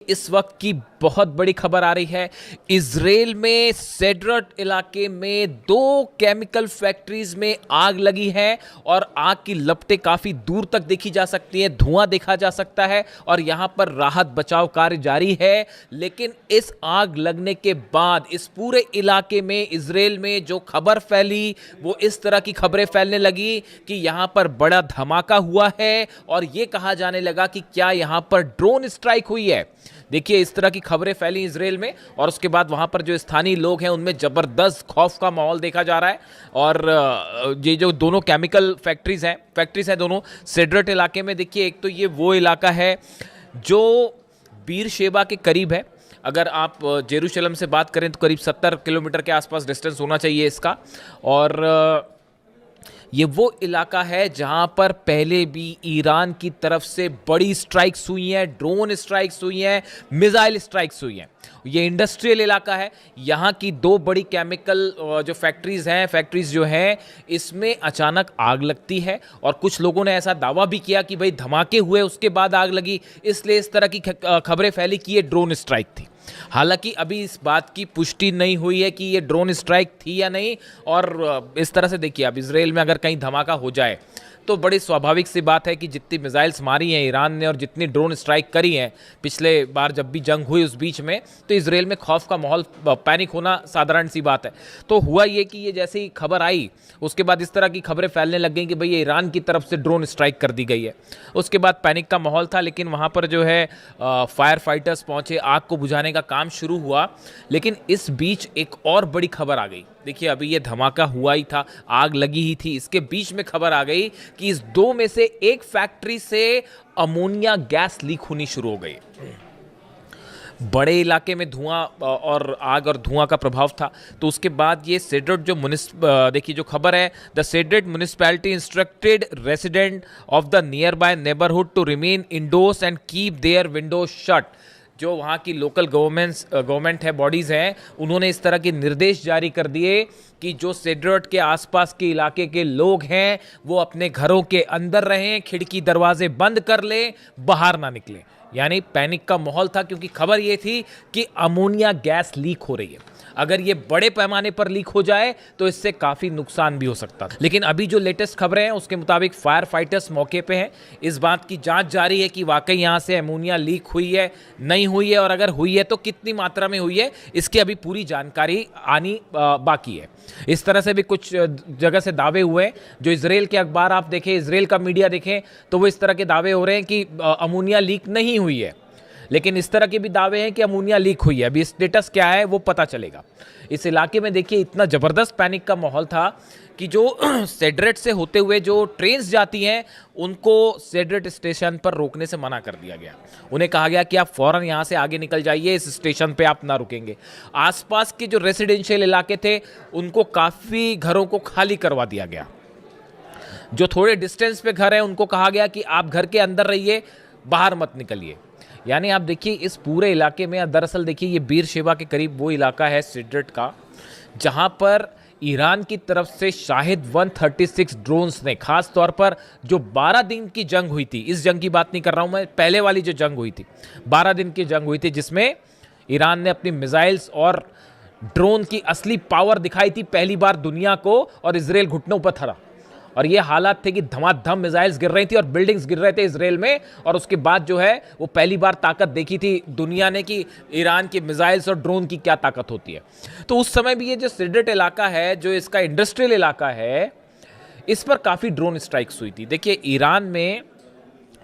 इस वक्त की बहुत बड़ी खबर आ रही है। इजराइल में सेड्रट इलाके में 2 केमिकल फैक्ट्रीज में आग लगी है और आग की लपटें काफी दूर तक देखी जा सकती हैं, धुआं देखा जा सकता है और यहां पर राहत बचाव कार्य जारी है। लेकिन इस आग लगने के बाद इस पूरे इलाके में इजराइल में जो खबर फैली वो इस तरह की खबरें फैलने लगी कि यहां पर बड़ा धमाका हुआ है और यह कहा जाने लगा कि क्या यहां पर ड्रोन स्ट्राइक हुई है। देखिए, इस तरह की खबरें फैली इजराइल में और उसके बाद वहां पर जो स्थानीय लोग हैं उनमें जबरदस्त खौफ का माहौल देखा जा रहा है। और ये जो दोनों केमिकल फैक्ट्रीज हैं दोनों सेड्रट इलाके में। देखिए, एक तो ये वो इलाका है जो बीर शेबा के करीब है। अगर आप जेरूशलम से बात करें तो करीब 70 किलोमीटर के आसपास डिस्टेंस होना चाहिए इसका। और ये वो इलाका है जहां पर पहले भी ईरान की तरफ से बड़ी स्ट्राइक्स हुई हैं, ड्रोन स्ट्राइक्स हुई हैं, मिसाइल स्ट्राइक्स हुई हैं। ये इंडस्ट्रियल इलाका है। यहाँ की 2 बड़ी केमिकल जो फैक्ट्रीज जो हैं इसमें अचानक आग लगती है और कुछ लोगों ने ऐसा दावा भी किया कि भाई धमाके हुए उसके बाद आग लगी, इसलिए इस तरह की खबरें फैली कि ये ड्रोन स्ट्राइक थी। हालांकि अभी इस बात की पुष्टि नहीं हुई है कि ये ड्रोन स्ट्राइक थी या नहीं। और इस तरह से देखिए, अब इजराइल में अगर कहीं धमाका हो जाए तो बड़ी स्वाभाविक सी बात है कि जितनी मिसाइल्स मारी हैं ईरान ने और जितनी ड्रोन स्ट्राइक करी हैं पिछले बार जब भी जंग हुई उस बीच में, तो इजराइल में खौफ का माहौल, पैनिक होना साधारण सी बात है। तो हुआ ये कि ये जैसे ही खबर आई उसके बाद इस तरह की खबरें फैलने लग गई कि भाई ये ईरान की तरफ से ड्रोन स्ट्राइक कर दी गई है। उसके बाद पैनिक का माहौल था, लेकिन वहाँ पर जो है फायर फाइटर्स पहुँचे, आग को बुझाने का काम शुरू हुआ। लेकिन इस बीच एक और बड़ी खबर आ गई। देखिए, अभी ये धमाका हुआ ही था, आग लगी ही थी, इसके बीच में खबर आ गई कि इस 2 में से एक फैक्ट्री से अमोनिया गैस लीक होनी शुरू हो गई। बड़े इलाके में धुआं और आग और धुआं का प्रभाव था। तो उसके बाद ये सेड्रट जो देखिए जो खबर है, the Sderot municipality instructed resident of the nearby neighbourhood to remain indoors and keep their windows shut. जो वहाँ की लोकल गवर्नमेंट है, बॉडीज़ हैं, उन्होंने इस तरह के निर्देश जारी कर दिए कि जो सेड्रट के आसपास के इलाके के लोग हैं वो अपने घरों के अंदर रहें, खिड़की दरवाजे बंद कर लें, बाहर ना निकलें। यानी पैनिक का माहौल था क्योंकि खबर ये थी कि अमोनिया गैस लीक हो रही है। अगर ये बड़े पैमाने पर लीक हो जाए तो इससे काफ़ी नुकसान भी हो सकता था। लेकिन अभी जो लेटेस्ट खबरें हैं उसके मुताबिक फायर फाइटर्स मौके पे हैं। इस बात की जांच जारी है कि वाकई यहाँ से अमोनिया लीक हुई है, नहीं हुई है, और अगर हुई है तो कितनी मात्रा में हुई है, इसकी अभी पूरी जानकारी आनी बाकी है। इस तरह से भी कुछ जगह से दावे हुए हैं। जो इजराइल के अखबार आप देखें, इजराइल का मीडिया देखें, तो वो इस तरह के दावे हो रहे हैं कि अमोनिया लीक नहीं हुई है। लेकिन इस तरह के भी दावे हैं कि अमोनिया लीक हुई है। अभी स्टेटस क्या है वो पता चलेगा। इस इलाके में देखिए इतना ज़बरदस्त पैनिक का माहौल था कि जो सेड्रट से होते हुए जो ट्रेन्स जाती हैं उनको सेड्रट स्टेशन पर रोकने से मना कर दिया गया। उन्हें कहा गया कि आप फ़ौरन यहाँ से आगे निकल जाइए, इस स्टेशन पे आप ना रुकेंगे। आसपास के जो रेसिडेंशियल इलाके थे उनको काफ़ी घरों को खाली करवा दिया गया। जो थोड़े डिस्टेंस पे घर हैं उनको कहा गया कि आप घर के अंदर रहिए, बाहर मत निकलिए। यानी आप देखिए इस पूरे इलाके में, दरअसल देखिए ये बीर शेबा के करीब वो इलाका है सेड्रट का जहां पर ईरान की तरफ से शाहिद 136 ड्रोन्स ने, खास तौर पर जो 12 दिन की जंग हुई थी, इस जंग की बात नहीं कर रहा हूं मैं, पहले वाली जो जंग हुई थी 12 दिन की जंग हुई थी जिसमें ईरान ने अपनी मिसाइल्स और ड्रोन की असली पावर दिखाई थी पहली बार दुनिया को, और इजराइल घुटनों पर था। और ये हालात थे कि धमाधम मिसाइल्स गिर रही थी और बिल्डिंग्स गिर रहे थे इजराइल में। और उसके बाद जो है वो पहली बार ताकत देखी थी दुनिया ने कि ईरान की मिसाइल्स और ड्रोन की क्या ताकत होती है। तो उस समय भी ये जो सेड्रट इलाका है, जो इसका इंडस्ट्रियल इलाका है, इस पर काफ़ी ड्रोन स्ट्राइक्स हुई थी। देखिए, ईरान में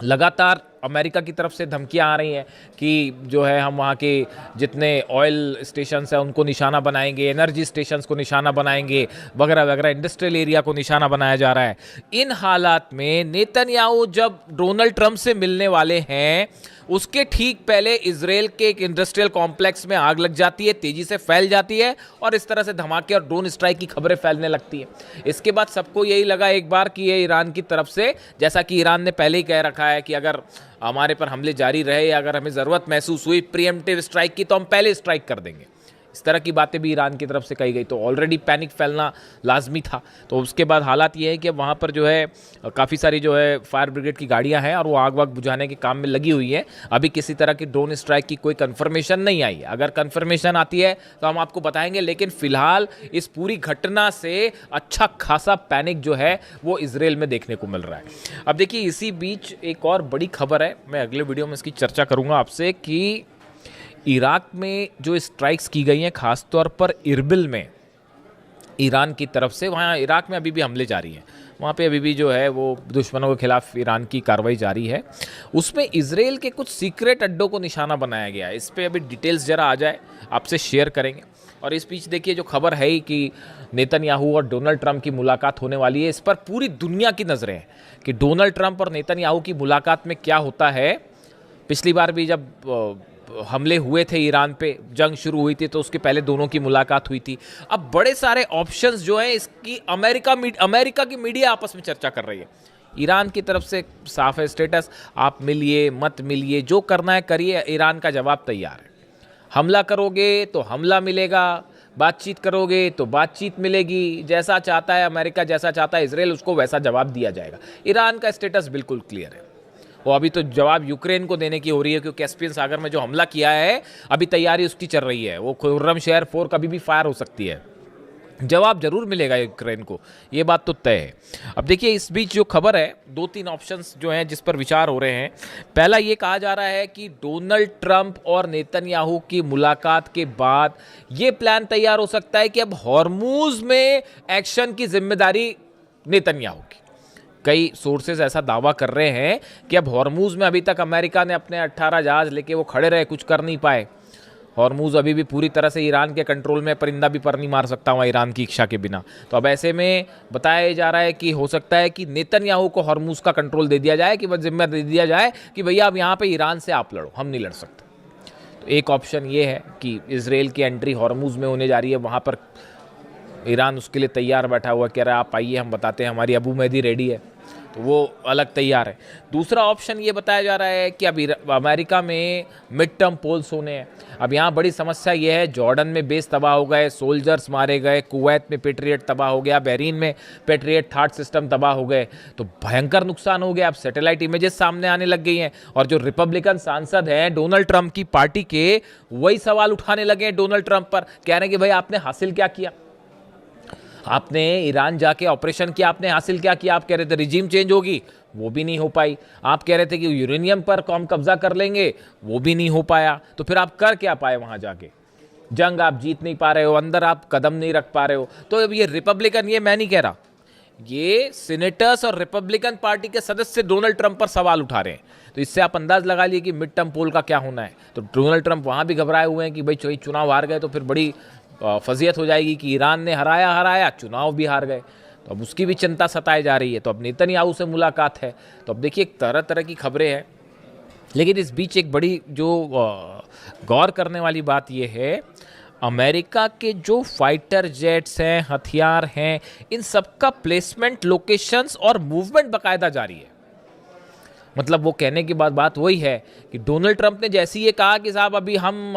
लगातार अमेरिका की तरफ से धमकियां आ रही हैं कि जो है हम वहाँ के जितने ऑयल स्टेशंस हैं उनको निशाना बनाएंगे, एनर्जी स्टेशंस को निशाना बनाएंगे, वगैरह वगैरह, इंडस्ट्रियल एरिया को निशाना बनाया जा रहा है। इन हालात में नेतन्याहू जब डोनाल्ड ट्रंप से मिलने वाले हैं उसके ठीक पहले इजराइल के एक इंडस्ट्रियल कॉम्प्लेक्स में आग लग जाती है, तेजी से फैल जाती है और इस तरह से धमाके और ड्रोन स्ट्राइक की खबरें फैलने लगती है। इसके बाद सबको यही लगा एक बार कि ये ईरान की तरफ से, जैसा कि ईरान ने पहले ही कह रखा है कि अगर हमारे पर हमले जारी रहे या अगर हमें ज़रूरत महसूस हुई प्रीएम्प्टिव स्ट्राइक की तो हम पहले स्ट्राइक कर देंगे। इस तरह की बातें भी ईरान की तरफ से कही गई। तो ऑलरेडी पैनिक फैलना लाजमी था। तो उसके बाद हालात ये है कि अब वहाँ पर जो है काफ़ी सारी जो है फायर ब्रिगेड की गाड़ियाँ हैं और वो आग वाग बुझाने के काम में लगी हुई है। अभी किसी तरह की ड्रोन स्ट्राइक की कोई कन्फर्मेशन नहीं आई है। अगर कन्फर्मेशन आती है तो हम आपको बताएंगे, लेकिन फिलहाल इस पूरी घटना से अच्छा खासा पैनिक जो है वो इजराइल में देखने को मिल रहा है। अब देखिए, इसी बीच एक और बड़ी खबर है, मैं अगले वीडियो में इसकी चर्चा करूंगा आपसे, कि इराक में जो स्ट्राइक्स की गई हैं खासतौर पर इरबिल में ईरान की तरफ से, वहाँ इराक में अभी भी हमले जारी हैं, वहाँ पे अभी भी जो है वो दुश्मनों के खिलाफ ईरान की कार्रवाई जारी है। उसमें इजराइल के कुछ सीक्रेट अड्डों को निशाना बनाया गया है। इस पर अभी डिटेल्स ज़रा आ जाए आपसे शेयर करेंगे। और इस बीच देखिए, जो खबर है ही कि नेतन्याहू और डोनाल्ड ट्रंप की मुलाकात होने वाली है, इस पर पूरी दुनिया की नज़रें हैं कि डोनाल्ड ट्रंप और नेतन्याहू की मुलाकात में क्या होता है। पिछली बार भी जब हमले हुए थे ईरान पे, जंग शुरू हुई थी, तो उसके पहले दोनों की मुलाकात हुई थी। अब बड़े सारे ऑप्शंस जो हैं इसकी अमेरिका की मीडिया आपस में चर्चा कर रही है। ईरान की तरफ से साफ है स्टेटस, आप मिलिए मत मिलिए, जो करना है करिए, ईरान का जवाब तैयार है। हमला करोगे तो हमला मिलेगा, बातचीत करोगे तो बातचीत मिलेगी। जैसा चाहता है अमेरिका, जैसा चाहता है इजराइल, उसको वैसा जवाब दिया जाएगा। ईरान का स्टेटस बिल्कुल क्लियर है। वो अभी तो जवाब यूक्रेन को देने की हो रही है, क्योंकि कैस्पियन सागर में जो हमला किया है अभी तैयारी उसकी चल रही है। वो खुर्रम शहर 4 कभी भी फायर हो सकती है। जवाब जरूर मिलेगा यूक्रेन को, ये बात तो तय है। अब देखिए, इस बीच जो खबर है, 2-3 ऑप्शंस जो हैं जिस पर विचार हो रहे हैं। पहला ये कहा जा रहा है कि डोनाल्ड ट्रंप और नेतन्याहू की मुलाकात के बाद ये प्लान तैयार हो सकता है कि अब हॉर्मूज में एक्शन की जिम्मेदारी नेतन्याहू की। कई सोर्सेज ऐसा दावा कर रहे हैं कि अब हॉर्मूज में अभी तक अमेरिका ने अपने 18 जहाज लेके वो खड़े रहे, कुछ कर नहीं पाए। हॉर्मूज अभी भी पूरी तरह से ईरान के कंट्रोल में, परिंदा भी पर नहीं मार सकता वहाँ ईरान की इच्छा के बिना। तो अब ऐसे में बताया जा रहा है कि हो सकता है कि नेतन्याहू को हॉर्मूज का कंट्रोल दे दिया जाए, कि वह जिम्मा दे दिया जाए कि भैया अब यहाँ पे ईरान से आप लड़ो, हम नहीं लड़ सकते। तो एक ऑप्शन ये है कि इजराइल की एंट्री हॉर्मूज में होने जा रही है, वहाँ पर ईरान उसके लिए तैयार बैठा हुआ, कह रहा है आप आइए, हम बताते हैं, हमारी अबू मेहदी रेडी है, तो वो अलग तैयार है। दूसरा ऑप्शन ये बताया जा रहा है कि अब अमेरिका में मिड टर्म पोल्स होने हैं। अब यहाँ बड़ी समस्या ये है, जॉर्डन में बेस तबाह हो गए, सोल्जर्स मारे गए, कुवैत में पेट्रियट तबाह हो गया, बहरीन में पेट्रियट थर्ड सिस्टम तबाह हो गए, तो भयंकर नुकसान हो गया। अब सैटेलाइट इमेजेस सामने आने लग गई हैं, और जो रिपब्लिकन सांसद हैं डोनाल्ड ट्रंप की पार्टी के, वही सवाल उठाने लगे हैं डोनाल्ड ट्रंप पर, कह रहे हैं कि भाई आपने हासिल क्या किया, आपने ईरान जाके ऑपरेशन किया, आपने हासिल क्या किया। आप कह रहे थे रिजीम चेंज होगी, वो भी नहीं हो पाई। आप कह रहे थे कि यूरेनियम पर कौम कब्जा कर लेंगे, वो भी नहीं हो पाया। तो फिर आप कर क्या पाए वहां जाके? जंग आप जीत नहीं पा रहे हो, अंदर आप कदम नहीं रख पा रहे हो। तो अब ये रिपब्लिकन, ये मैं नहीं कह रहा, ये सीनेटर्स और रिपब्लिकन पार्टी के सदस्य डोनाल्ड ट्रंप पर सवाल उठा रहे हैं। तो इससे आप अंदाज लगा लिए कि मिड टर्म पोल का क्या होना है। तो डोनाल्ड ट्रंप वहां भी घबराए हुए हैं कि भाई चुनाव हार गए तो फिर बड़ी फजीयत हो जाएगी कि ईरान ने हराया, चुनाव भी हार गए। तो अब उसकी भी चिंता सताई जा रही है। तो अब नेतन्याहू से मुलाकात है। तो अब देखिए, तरह तरह की खबरें हैं। लेकिन इस बीच एक बड़ी जो गौर करने वाली बात यह है, अमेरिका के जो फाइटर जेट्स हैं, हथियार हैं, इन सबका प्लेसमेंट, लोकेशंस और मूवमेंट बाकायदा जारी है। मतलब वो कहने की बात वही है कि डोनाल्ड ट्रंप ने जैसे ही ये कहा कि साहब अभी हम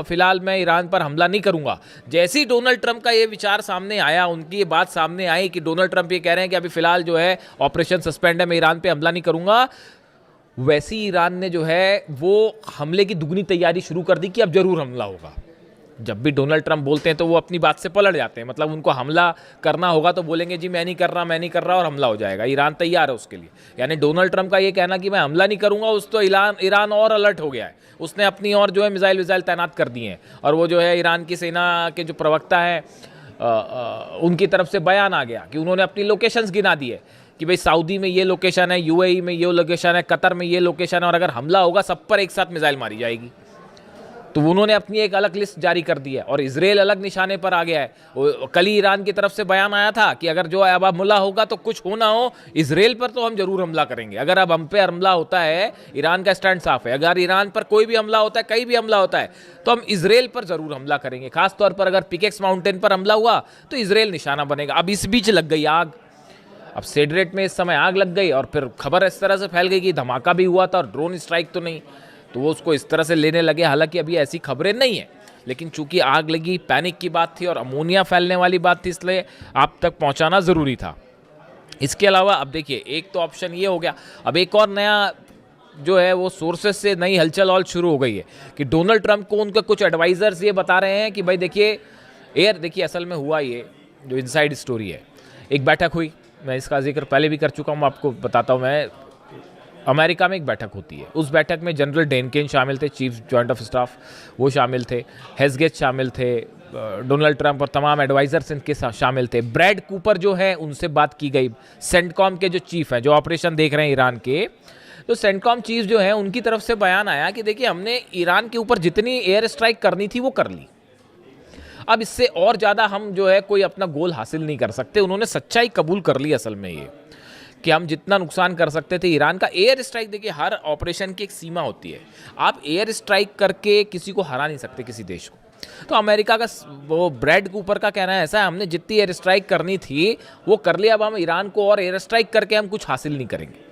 फिलहाल मैं ईरान पर हमला नहीं करूंगा, जैसे ही डोनाल्ड ट्रंप का ये विचार सामने आया, उनकी ये बात सामने आई कि डोनाल्ड ट्रंप ये कह रहे हैं कि अभी फिलहाल जो है ऑपरेशन सस्पेंड है, मैं ईरान पे हमला नहीं करूंगा, वैसे ही ईरान ने जो है वो हमले की दुगनी तैयारी शुरू कर दी कि अब जरूर हमला होगा। जब भी डोनाल्ड ट्रंप बोलते हैं तो वो अपनी बात से पलट जाते हैं। मतलब उनको हमला करना होगा तो बोलेंगे जी मैं नहीं कर रहा, और हमला हो जाएगा। ईरान तैयार है उसके लिए। यानी डोनाल्ड ट्रंप का ये कहना कि मैं हमला नहीं करूंगा, उस तो ईरान और अलर्ट हो गया है। उसने अपनी और जो है मिसाइल तैनात कर दिए हैं। और वो जो है ईरान की सेना के जो प्रवक्ता है उनकी तरफ से बयान आ गया कि उन्होंने अपनी लोकेशंस गिना दी है कि भाई सऊदी में ये लोकेशन है, यूएई में ये लोकेशन है, कतर में ये लोकेशन है, और अगर हमला होगा सब पर एक साथ मिसाइल मारी जाएगी। तो उन्होंने अपनी एक अलग लिस्ट जारी कर दी है। और इजराइल अलग निशाने पर आ गया है। कल ही ईरान की तरफ से बयान आया था कि अगर जो अब हमला होगा तो कुछ हो ना हो, इजराइल पर तो हम जरूर हमला करेंगे। अगर अब हम पे हमला होता है, ईरान का स्टैंड साफ है, अगर ईरान पर कोई भी हमला होता है, कहीं भी हमला होता है, तो हम इजराइल पर जरूर हमला करेंगे। खासतौर पर अगर पिकेक्स माउंटेन पर हमला हुआ तो इजराइल निशाना बनेगा। अब इस बीच लग गई आग। अब सेड्रेट में इस समय आग लग गई, और फिर खबर इस तरह से फैल गई कि धमाका भी हुआ था और ड्रोन स्ट्राइक तो नहीं, तो वो उसको इस तरह से लेने लगे। हालांकि अभी ऐसी खबरें नहीं है, लेकिन चूंकि आग लगी, पैनिक की बात थी और अमोनिया फैलने वाली बात थी, इसलिए आप तक पहुंचाना ज़रूरी था। इसके अलावा अब देखिए, एक तो ऑप्शन ये हो गया, अब एक और नया जो है वो सोर्सेस से नई हलचल और शुरू हो गई है कि डोनाल्ड ट्रंप को उनके कुछ एडवाइजर्स ये बता रहे हैं कि भाई देखिए असल में हुआ ये जो इनसाइड स्टोरी है। एक बैठक हुई, मैं इसका जिक्र पहले भी कर चुका हूँ, आपको बताता हूँ मैं। अमेरिका में एक बैठक होती है, उस बैठक में जनरल डेनकेन शामिल थे, चीफ जॉइंट ऑफ स्टाफ, वो शामिल थे, हेस्गेट शामिल थे, डोनाल्ड ट्रंप और तमाम एडवाइजर्स इनके शामिल थे। ब्रैड कूपर जो है उनसे बात की गई, सेंटकॉम के जो चीफ हैं, जो ऑपरेशन देख रहे हैं ईरान के, तो सेंटकॉम चीफ जो है उनकी तरफ से बयान आया कि देखिए हमने ईरान के ऊपर जितनी एयर स्ट्राइक करनी थी वो कर ली, अब इससे और ज़्यादा हम जो है कोई अपना गोल हासिल नहीं कर सकते। उन्होंने सच्चाई कबूल कर ली असल में ये कि हम जितना नुकसान कर सकते थे ईरान का। एयर स्ट्राइक, देखिए हर ऑपरेशन की एक सीमा होती है, आप एयर स्ट्राइक करके किसी को हरा नहीं सकते, किसी देश को। तो अमेरिका का वो ब्रैड कूपर का कहना है ऐसा है, हमने जितनी एयर स्ट्राइक करनी थी वो कर लिया, अब हम ईरान को और एयर स्ट्राइक करके हम कुछ हासिल नहीं करेंगे।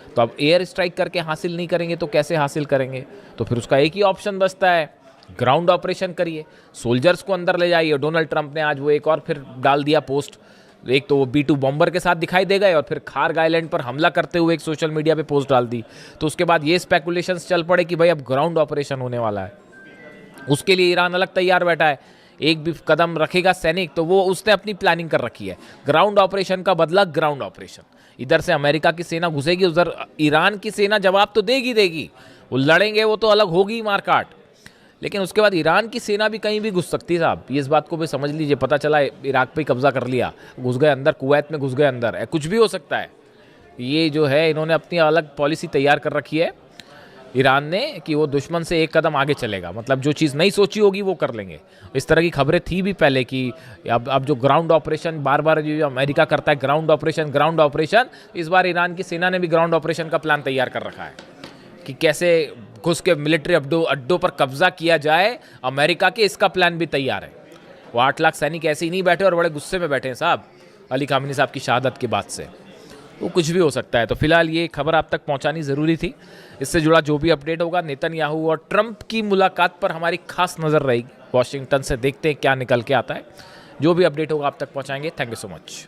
तो अब एयर स्ट्राइक करके हासिल नहीं करेंगे तो कैसे हासिल करेंगे? तो फिर उसका एक ही ऑप्शन बचता है, ग्राउंड ऑपरेशन करिए, सोल्जर्स को अंदर ले जाइए। डोनाल्ड ट्रंप ने आज वो एक और फिर डाल दिया पोस्ट, एक तो वो B-2 बॉम्बर के साथ दिखाई दे गए और फिर खार्ग आइलैंड पर हमला करते हुए एक सोशल मीडिया पे पोस्ट डाल दी। तो उसके बाद ये स्पेकुलेशंस चल पड़े कि भाई अब ग्राउंड ऑपरेशन होने वाला है, उसके लिए ईरान अलग तैयार बैठा है। एक भी कदम रखेगा सैनिक तो वो उसने अपनी प्लानिंग कर रखी है, ग्राउंड ऑपरेशन का बदला ग्राउंड ऑपरेशन। इधर से अमेरिका की सेना घुसेगी, उधर ईरान की सेना जवाब तो देगी, वो लड़ेंगे, वो तो अलग होगी मारकाट, लेकिन उसके बाद ईरान की सेना भी कहीं भी घुस सकती है साहब। ये इस बात को भी समझ लीजिए, पता चला इराक पे कब्जा कर लिया, घुस गए अंदर, कुवैत में घुस गए अंदर, कुछ भी हो सकता है। ये जो है इन्होंने अपनी अलग पॉलिसी तैयार कर रखी है ईरान ने कि वो दुश्मन से एक कदम आगे चलेगा, मतलब जो चीज़ नहीं सोची होगी वो कर लेंगे। इस तरह की खबरें थी भी पहले कि अब जो ग्राउंड ऑपरेशन बार बार जो अमेरिका करता है, ग्राउंड ऑपरेशन, इस बार ईरान की सेना ने भी ग्राउंड ऑपरेशन का प्लान तैयार कर रखा है कि कैसे घुस के मिलिट्री अड्डों पर कब्जा किया जाए। अमेरिका के इसका प्लान भी तैयार है। वो 8 लाख सैनिक ऐसे ही नहीं बैठे और बड़े गुस्से में बैठे हैं साहब अली खामेनी साहब की शहादत के बाद से, वो कुछ भी हो सकता है। तो फिलहाल ये खबर आप तक पहुंचानी ज़रूरी थी। इससे जुड़ा जो भी अपडेट होगा, नेतन्याहू और ट्रंप की मुलाकात पर हमारी खास नज़र रहेगी। वॉशिंगटन से देखते हैं क्या निकल के आता है। जो भी अपडेट होगा आप तक पहुंचाएंगे। Thank you so much.